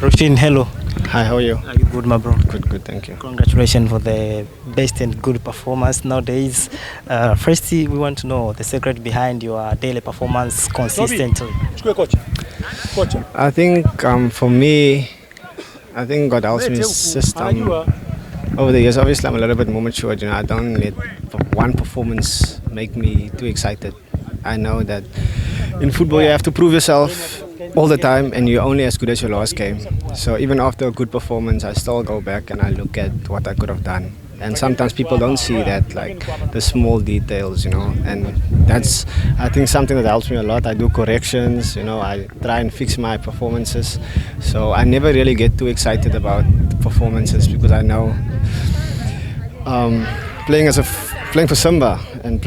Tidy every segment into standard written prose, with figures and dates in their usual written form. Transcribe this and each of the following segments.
Rushine, hello. Hi, how are you? Are you good, my bro? Good, thank you. Congratulations for the best and good performance nowadays. Firstly, we want to know the secret behind your daily performance consistently. I think for me, I think God helps me system over the years. Obviously, I'm a little bit more matured. I don't let one performance make me too excited. I know that in football you have to prove yourself all the time, and you're only as good as your last game. So even after a good performance, I still go back and I look at what I could have done. And sometimes people don't see that, like the small details, and that's, I think, something that helps me a lot. I do corrections, I try and fix my performances. So I never really get too excited about performances because I know um, playing for Simba and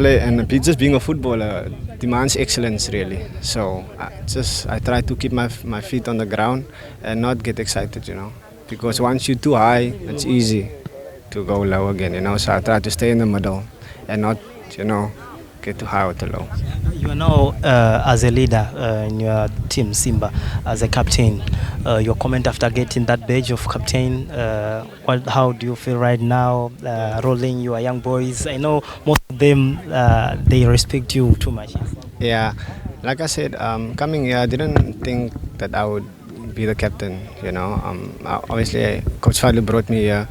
just being a footballer demands excellence really. So I try to keep my feet on the ground and not get excited, because once you're too high, it's easy to go low again, So I try to stay in the middle and not, get too high or too low. You are now as a leader in your team, Simba, as a captain. Your comment after getting that badge of captain, how do you feel right now, rolling your young boys? I know most of them, they respect you too much. Yeah, like I said, coming here, I didn't think that I would be the captain. Obviously, Coach Fadlu brought me here,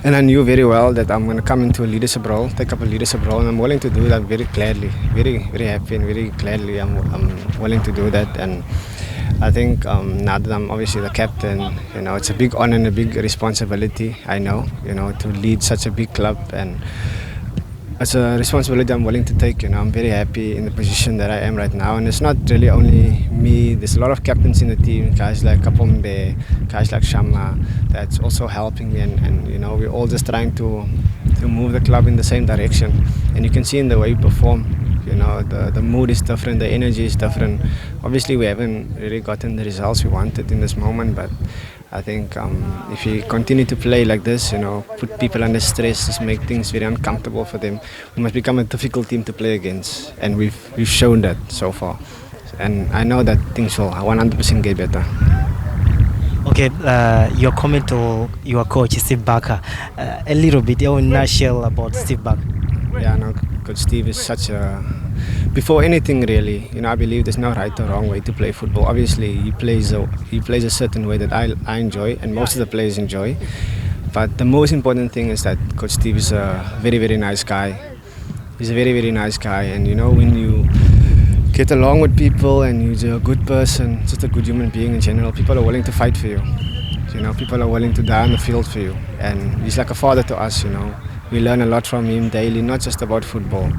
and I knew very well that I'm going to come into a leadership role, take up a leadership role, and I'm willing to do that very gladly, very, very happy, and very gladly. I'm willing to do that, and I think now that I'm obviously the captain, it's a big honor and a big responsibility. I know, to lead such a big club, and it's a responsibility I'm willing to take. I'm very happy in the position that I am right now, and it's not really only me. There's a lot of captains in the team, guys like Kapombe, guys like Shama, that's also helping me, and we're all just trying to move the club in the same direction. And you can see in the way we perform, the mood is different, the energy is different. Obviously, we haven't really gotten the results we wanted in this moment, but I think if we continue to play like this, put people under stress, just make things very uncomfortable for them, we must become a difficult team to play against, and we've shown that so far. And I know that things will 100% get better. Okay, your comment to your coach, Steve Barker, a little bit, your nutshell about Steve Barker. Yeah, no, Coach Steve is such a... Before anything really, I believe there's no right or wrong way to play football. Obviously, he plays a certain way that I enjoy, and most of the players enjoy. But the most important thing is that Coach Steve is a very, very nice guy. He's a very, very nice guy, and when you get along with people and you're a good person, just a good human being in general, people are willing to fight for you. People are willing to die on the field for you, and he's like a father to us. We learn a lot from him daily, not just about football.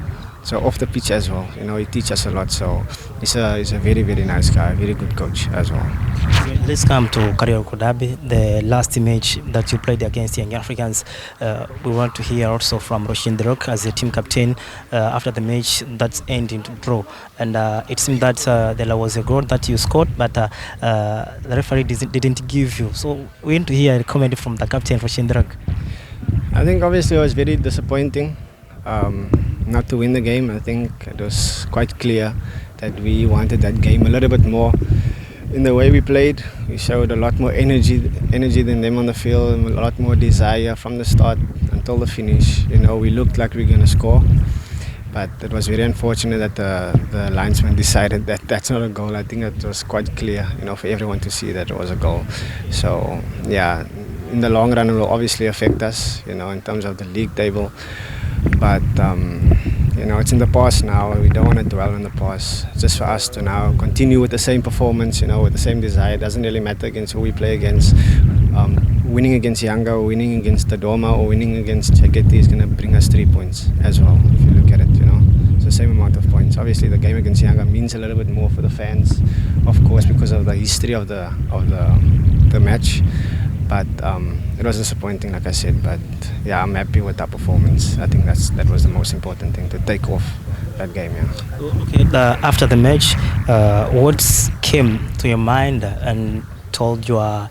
So off the pitch as well, he teaches us a lot. So he's a very, very nice guy, very good coach as well. Let's come to Karioko Derby, the last match that you played against Young Africans. We want to hear also from Rushine Reuck as a team captain after the match that's ended in draw. And it seemed that there was a goal that you scored, but the referee didn't give you. So we want to hear a comment from the captain, Rushine Reuck. I think obviously it was very disappointing not to win the game. I think it was quite clear that we wanted that game a little bit more. In the way we played, we showed a lot more energy than them on the field, a lot more desire from the start until the finish. We looked like we were going to score, but it was very unfortunate that the linesman decided that that's not a goal. I think it was quite clear, for everyone to see that it was a goal. So yeah, in the long run it will obviously affect us, in terms of the league table. But it's in the past now. We don't want to dwell on the past. It's just for us to now continue with the same performance, with the same desire. It doesn't really matter against who we play against. Winning against Yanga, or winning against Dodoma, or winning against Sakata is going to bring us 3 points as well, if you look at it. It's the same amount of points. Obviously, the game against Yanga means a little bit more for the fans, of course, because of the history of the match. But it was disappointing, like I said. But yeah, I'm happy with our performance. I think that was the most important thing, to take off that game. Yeah. Okay. After the match, what came to your mind and told your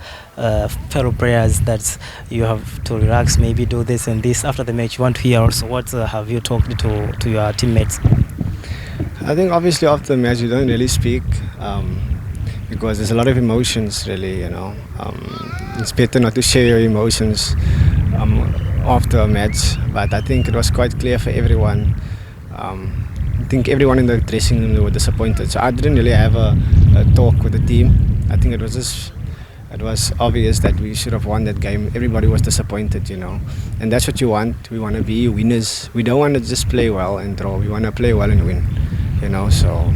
fellow players that you have to relax, maybe do this and this after the match? You want to hear also what have you talked to your teammates? I think obviously after the match you don't really speak. because there's a lot of emotions, really. It's better not to share your emotions after a match. But I think it was quite clear for everyone. I think everyone in the dressing room were disappointed. So I didn't really have a talk with the team. I think it was obvious that we should have won that game. Everybody was disappointed, and that's what you want. We want to be winners. We don't want to just play well and draw. We want to play well and win, So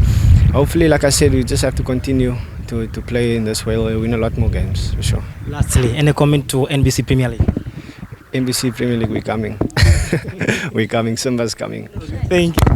hopefully, like I said, we just have to continue to play in this way. We'll win a lot more games for sure. Lastly, any comment to NBC Premier League? NBC Premier League, we're coming. We're coming. Simba's coming. Thank you.